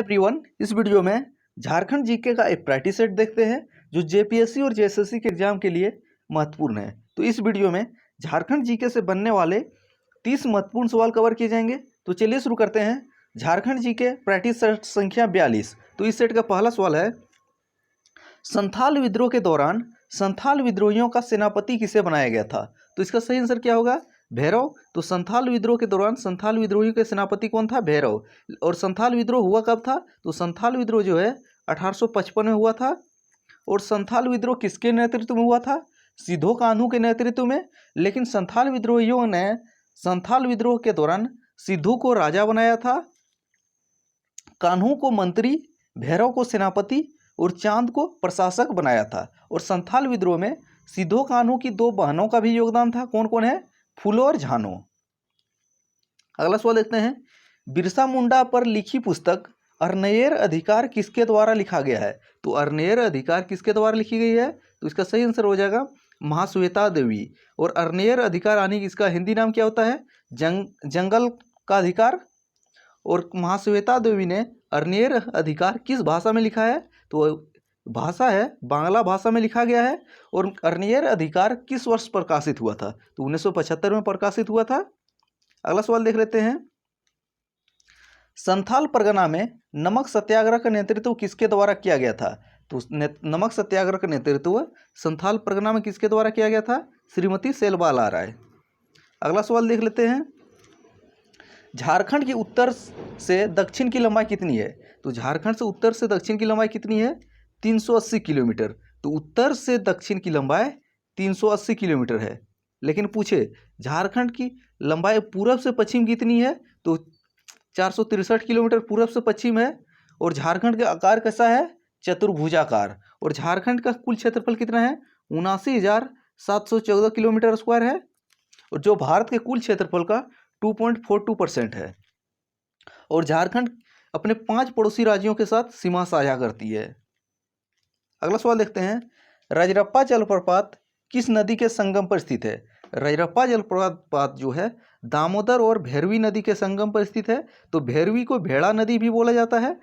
Everyone, इस video में Jharkhand GK का एक प्रैक्टिस सेट देखते हैं जो जेपीएससी और जेएसएससी के एग्जाम के लिए महत्वपूर्ण है। तो इस वीडियो में झारखंड जीके से बनने वाले 30 महत्वपूर्ण सवाल कवर किए जाएंगे। तो चलिए शुरू करते हैं। झारखंड जीके प्रैक्टिस सेट संख्या 42। तो इस सेट का पहला सवाल है, संथाल विद्रोह के दौरान संथाल विद्रोहियों का सेनापति किसे बनाया गया था? तो इसका सही आंसर क्या होगा? भैरव। तो संथाल विद्रोह के दौरान संथाल विद्रोहियों के सेनापति कौन था? भैरव। और संथाल विद्रोह हुआ कब था? तो संथाल विद्रोह जो है 1855 में हुआ था। और संथाल विद्रोह किसके नेतृत्व में हुआ था? सिद्धो कान्हू के नेतृत्व में। लेकिन संथाल विद्रोहियों ने संथाल विद्रोह के दौरान सिद्धू को राजा बनाया था, कान्हू को मंत्री, भैरव को सेनापति और चांद को प्रशासक बनाया था। और संथाल विद्रोह में सिद्धो कान्हू की 2 बहनों का भी योगदान था। कौन कौन है? फूलो और झानो। अगला सवाल देखते हैं, बिरसा मुंडा पर लिखी पुस्तक अर्नेयर अधिकार किसके द्वारा लिखा गया है? तो अर्नेयर अधिकार किसके द्वारा लिखी गई है? तो इसका सही आंसर हो जाएगा महाश्वेता देवी। और अर्नेयर अधिकार यानी कि इसका हिंदी नाम क्या होता है? जंगल का अधिकार। और महाश्वेता देवी ने अर्नेयर अधिकार किस भाषा में लिखा है? तो भाषा है बांग्ला भाषा में लिखा गया है। और अर्नेयर अधिकार किस वर्ष प्रकाशित हुआ था? तो 1975 में प्रकाशित हुआ था। अगला सवाल देख लेते हैं, संथाल परगना में नमक सत्याग्रह का नेतृत्व किसके द्वारा किया गया था? तो नमक सत्याग्रह का नेतृत्व संथाल परगना में किसके द्वारा किया गया था? श्रीमती सेलबाला राय। अगला सवाल देख लेते हैं, झारखंड की उत्तर से दक्षिण की लंबाई कितनी है? तो झारखंड से उत्तर से दक्षिण की लंबाई कितनी है? 380 किलोमीटर। तो उत्तर से दक्षिण की लंबाई 380 किलोमीटर है। लेकिन पूछे झारखंड की लंबाई पूरब से पश्चिम कितनी है? तो 463 किलोमीटर पूरब से पश्चिम है। और झारखंड का आकार कैसा है? चतुर्भुजाकार। और झारखंड का कुल क्षेत्रफल कितना है? 79,714 किलोमीटर स्क्वायर है। और जो भारत के कुल क्षेत्रफल का 2.42% है। और झारखंड अपने 5 पड़ोसी राज्यों के साथ सीमा साझा करती है। अगला सवाल देखते हैं, रजरप्पा जलप्रपात किस नदी के संगम पर स्थित है? रजरप्पा जलप्रपात जो है दामोदर और भैरवी नदी के संगम पर स्थित है। तो भैरवी को भेड़ा नदी भी बोला जाता है।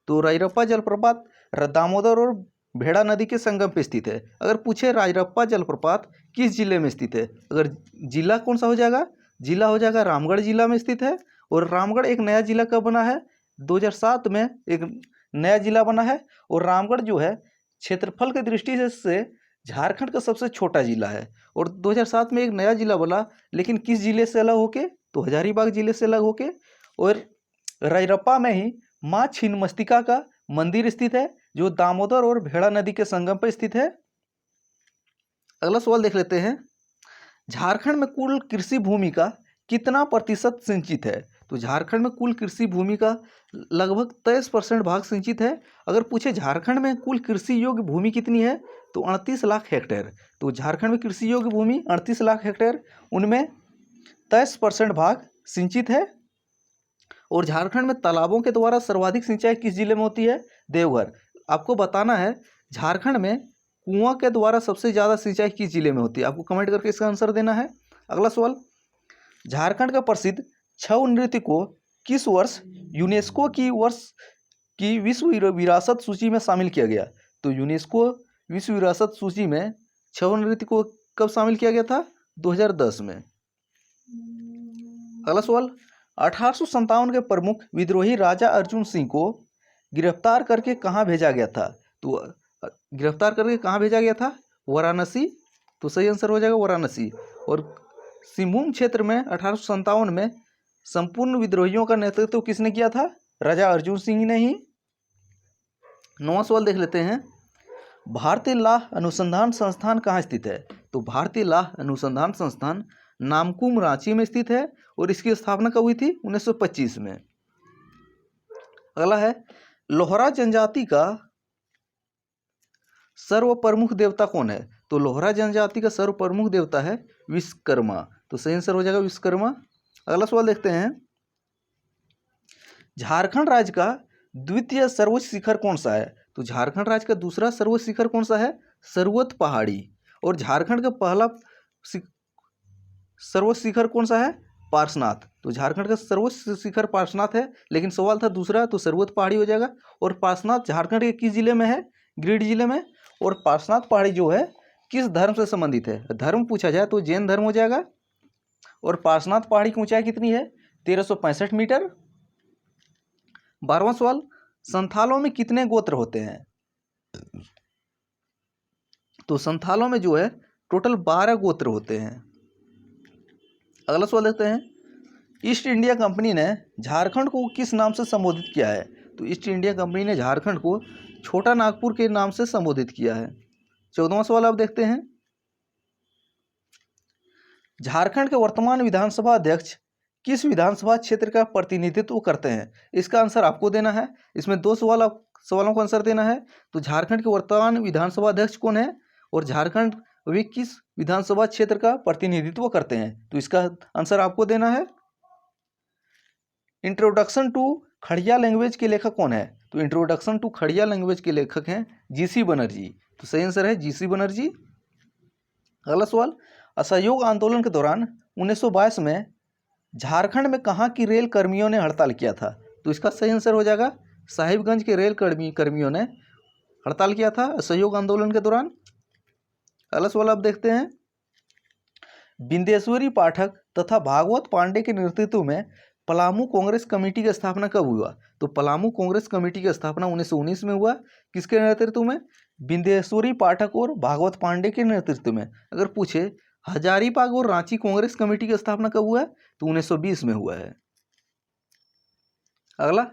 तो रजरप्पा जलप्रपात दामोदर और भेड़ा नदी के संगम पर स्थित है। अगर पूछे रजरप्पा जलप्रपात किस जिले में स्थित है? अगर जिला कौन सा हो जाएगा? जिला हो जाएगा रामगढ़ जिला में स्थित है। और रामगढ़ एक नया जिला कब बना है? 2007 में एक नया जिला बना है। और रामगढ़ जो है क्षेत्रफल की दृष्टि से झारखंड का सबसे छोटा जिला है। और 2007 में एक नया जिला बना, लेकिन किस जिले से अलग होके? तो हजारीबाग जिले से अलग होके। और रजरप्पा में ही माँ छिन्नमस्तिका का मंदिर स्थित है जो दामोदर और भेड़ा नदी के संगम पर स्थित है। अगला सवाल देख लेते हैं, झारखंड में कुल कृषि भूमि का कितना प्रतिशत सिंचित है? तो झारखंड में कुल कृषि भूमि का लगभग 23% भाग सिंचित है। अगर पूछे झारखंड में कुल कृषि योग्य भूमि कितनी है? तो 38 लाख हेक्टेयर। तो झारखंड में कृषि योग्य भूमि 38 लाख हेक्टेयर, उनमें 23% भाग सिंचित है। और झारखंड में तालाबों के द्वारा सर्वाधिक सिंचाई किस जिले में होती है? देवघर। आपको बताना है झारखंड में कुआं के द्वारा सबसे ज़्यादा सिंचाई किस जिले में होती है? आपको कमेंट करके इसका आंसर देना है। अगला सवाल, झारखंड का प्रसिद्ध छऊ नृत्य को किस वर्ष यूनेस्को की विश्व विरासत सूची में शामिल किया गया? तो यूनेस्को विश्व विरासत सूची में छऊ नृत्य को कब शामिल किया गया था? 2010 में। अगला सवाल, 1857 के प्रमुख विद्रोही राजा अर्जुन सिंह को गिरफ्तार करके कहाँ भेजा गया था? तो गिरफ्तार करके कहाँ भेजा गया था? वाराणसी। तो सही आंसर हो जाएगा वाराणसी। और सिंहभूम क्षेत्र में 1857 में संपूर्ण विद्रोहियों का नेतृत्व किसने किया था? राजा अर्जुन सिंह ने ही। 9वां सवाल देख लेते हैं, भारतीय लाह अनुसंधान संस्थान कहाँ स्थित है? तो भारतीय लाह अनुसंधान संस्थान नामकुम रांची में स्थित है। और इसकी स्थापना कब हुई थी? 1925 में। अगला है, लोहरा जनजाति का सर्व प्रमुख देवता कौन है? तो लोहरा जनजाति का सर्व प्रमुख देवता है विश्वकर्मा। तो सही आंसर हो जाएगा विश्वकर्मा। अगला सवाल देखते हैं, झारखंड राज्य का द्वितीय सर्वोच्च शिखर कौन सा है? तो झारखंड राज्य का दूसरा सर्वोच्च शिखर कौन सा है? सर्वोच्च पहाड़ी। और झारखंड का पहला सर्वोच्च शिखर कौन सा है? पार्शनाथ। तो झारखंड का सर्वोच्च शिखर पार्शनाथ है, लेकिन सवाल था दूसरा, तो सर्वोच्च पहाड़ी हो जाएगा। और पार्शनाथ झारखंड के किस जिले में है? गिरिडीह जिले में। और पार्शनाथ पहाड़ी जो है किस धर्म से संबंधित है? धर्म पूछा जाए तो जैन धर्म हो जाएगा। और पार्शनाथ पहाड़ी की ऊंचाई कितनी है? 1365 मीटर। 12वां सवाल, संथालों में कितने गोत्र होते हैं? तो संथालों में जो है टोटल 12 गोत्र होते हैं। अगला सवाल देखते हैं, ईस्ट इंडिया कंपनी ने झारखंड को किस नाम से संबोधित किया है? तो ईस्ट इंडिया कंपनी ने झारखंड को छोटा नागपुर के नाम से संबोधित किया है। 14वां सवाल आप देखते हैं, झारखंड के वर्तमान विधानसभा अध्यक्ष किस विधानसभा क्षेत्र का प्रतिनिधित्व करते हैं? इसका आंसर आपको देना है। इसमें दो सवालों का आंसर देना है। तो झारखंड के वर्तमान विधानसभा अध्यक्ष कौन है और झारखंड वे किस विधानसभा क्षेत्र का प्रतिनिधित्व करते हैं? तो इसका आंसर आपको देना है। इंट्रोडक्शन टू खड़िया लैंग्वेज के लेखक कौन है? तो इंट्रोडक्शन टू खड़िया लैंग्वेज के लेखक हैं जीसी बनर्जी। तो सही आंसर है जीसी बनर्जी। अगला सवाल, असहयोग आंदोलन के दौरान 1922 में झारखंड में कहाँ की रेल कर्मियों ने हड़ताल किया था? तो इसका सही आंसर हो जाएगा साहिबगंज के रेल कर्मियों ने हड़ताल किया था असहयोग आंदोलन के दौरान। अगला सवाल आप देखते हैं, बिंदेश्वरी पाठक तथा भागवत पांडे के नेतृत्व में पलामू कांग्रेस कमेटी की स्थापना कब हुआ? तो पलामू कांग्रेस कमेटी की स्थापना 1919 में हुआ। किसके नेतृत्व में? बिंदेश्वरी पाठक और भागवत पांडे के नेतृत्व में। अगर पूछे हजारीबाग और रांची कांग्रेस कमेटी की स्थापना कब हुआ है? तो 1920 में हुआ है। अगला,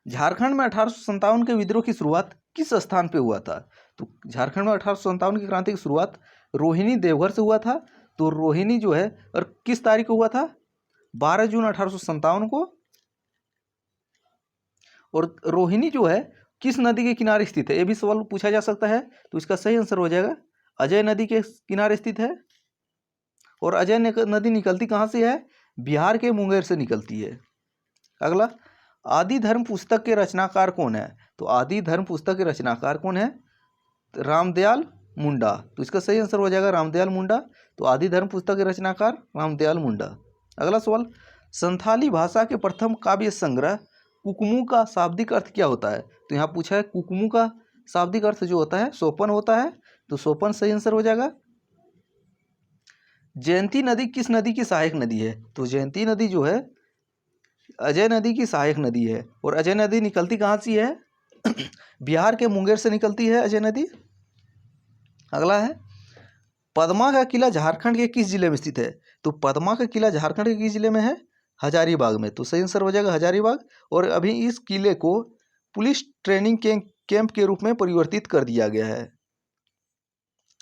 झारखंड में 1857 के विद्रोह की शुरुआत किस स्थान पे हुआ था? तो झारखंड में 1857 की क्रांति की शुरुआत रोहिणी देवघर से हुआ था। तो रोहिणी जो है और किस तारीख को हुआ था? 12 जून 1857 को। और रोहिणी जो है किस नदी के किनारे स्थित है? ये भी सवाल पूछा जा सकता है। तो इसका सही आंसर हो जाएगा अजय नदी के किनारे स्थित है। और अजय नदी निकलती कहाँ से है? बिहार के मुंगेर से निकलती है। अगला, आदि धर्म पुस्तक के रचनाकार कौन है? तो आदि धर्म पुस्तक के रचनाकार कौन है? रामदयाल मुंडा। तो इसका सही आंसर हो जाएगा रामदयाल मुंडा। तो आदि धर्म पुस्तक के रचनाकार रामदयाल मुंडा। अगला सवाल, संथाली भाषा के प्रथम काव्य संग्रह कुकमू का शाब्दिक अर्थ क्या होता है? तो यहाँ पूछा है कुकमू का शाब्दिक अर्थ जो होता है सोपन होता है। तो सोपन सही आंसर हो जाएगा। जयंती नदी किस नदी की सहायक नदी है? तो जयंती नदी जो है अजय नदी की सहायक नदी है। और अजय नदी निकलती कहाँ से है? बिहार के मुंगेर से निकलती है अजय नदी। अगला है, पद्मा का किला झारखंड के किस जिले में स्थित है? तो पद्मा का किला झारखंड के किस जिले में है? हजारीबाग में। तो सही आंसर हो जाएगा हजारीबाग। और अभी इस किले को पुलिस ट्रेनिंग कैंप के रूप में परिवर्तित कर दिया गया है।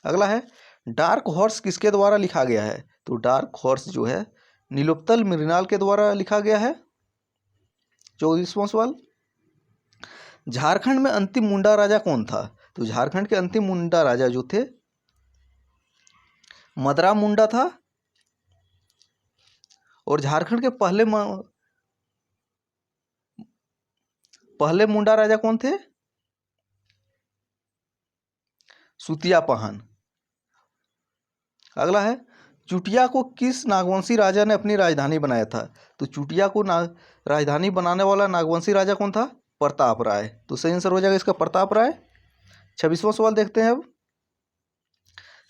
अगला है, डार्क हॉर्स किसके द्वारा लिखा गया है? तो डार्क हॉर्स जो है नीलोत्पल मृणाल के द्वारा लिखा गया है। 24वां सवाल, झारखंड में अंतिम मुंडा राजा कौन था? तो झारखंड के अंतिम मुंडा राजा जो थे मदरा मुंडा था। और झारखंड के पहले मुंडा राजा कौन थे? सुतिया पहन। अगला है, चुटिया को किस नागवंशी राजा ने अपनी राजधानी बनाया था? तो चुटिया को राजधानी बनाने वाला नागवंशी राजा कौन था? प्रताप राय। तो सही आंसर हो जाएगा इसका प्रताप राय। 26वां सवाल देखते हैं अब,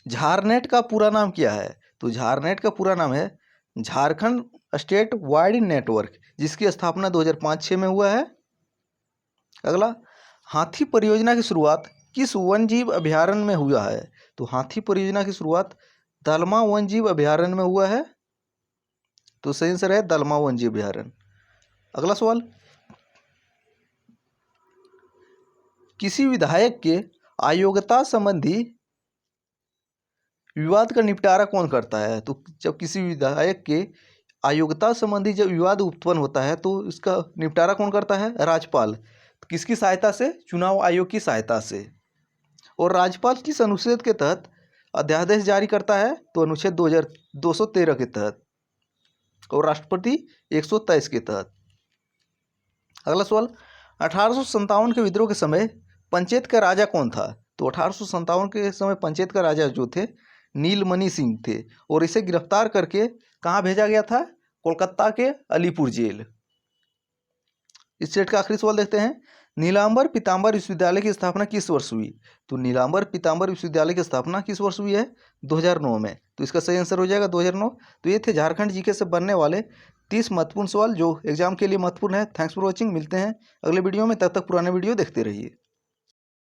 झारनेट का पूरा नाम क्या है? तो झारनेट का पूरा नाम है झारखंड स्टेट वाइड नेटवर्क, जिसकी स्थापना 2005-06 में हुआ है। अगला, हाथी परियोजना की शुरुआत किस वन जीव अभयारण्य में हुआ है? तो हाथी परियोजना की शुरुआत दलमा वन जीव अभयारण्य में हुआ है। तो सही आंसर है दलमा वन जीव अभयारण्य। अगला सवाल, किसी विधायक के अयोग्यता संबंधी विवाद का निपटारा कौन करता है? तो जब किसी विधायक के अयोग्यता संबंधी जब विवाद उत्पन्न होता है तो इसका निपटारा कौन करता है? राज्यपाल। किसकी सहायता से? चुनाव आयोग की सहायता से। और राज्यपाल किस अनुच्छेद के तहत अध्यादेश जारी करता है? तो अनुच्छेद 213 के तहत। और राष्ट्रपति 123 के तहत। अगला सवाल, 1857 के विद्रोह के समय पंचेत का राजा कौन था? तो 1857 के समय पंचेत का राजा जो थे नीलमणि सिंह थे। और इसे गिरफ्तार करके कहाँ भेजा गया था? कोलकाता के अलीपुर जेल। इस सेट का आखिरी सवाल देखते हैं, नीलांबर पीतांबर विश्वविद्यालय की स्थापना किस वर्ष हुई? तो नीलांबर पीतांबर विश्वविद्यालय की स्थापना किस वर्ष हुई है? 2009 में। तो इसका सही आंसर हो जाएगा 2009। तो ये थे झारखंड जीके से बनने वाले 30 महत्वपूर्ण सवाल जो एग्जाम के लिए महत्वपूर्ण है। Thanks for watching. मिलते हैं अगले वीडियो में, तब तक पुराने वीडियो देखते रहिए।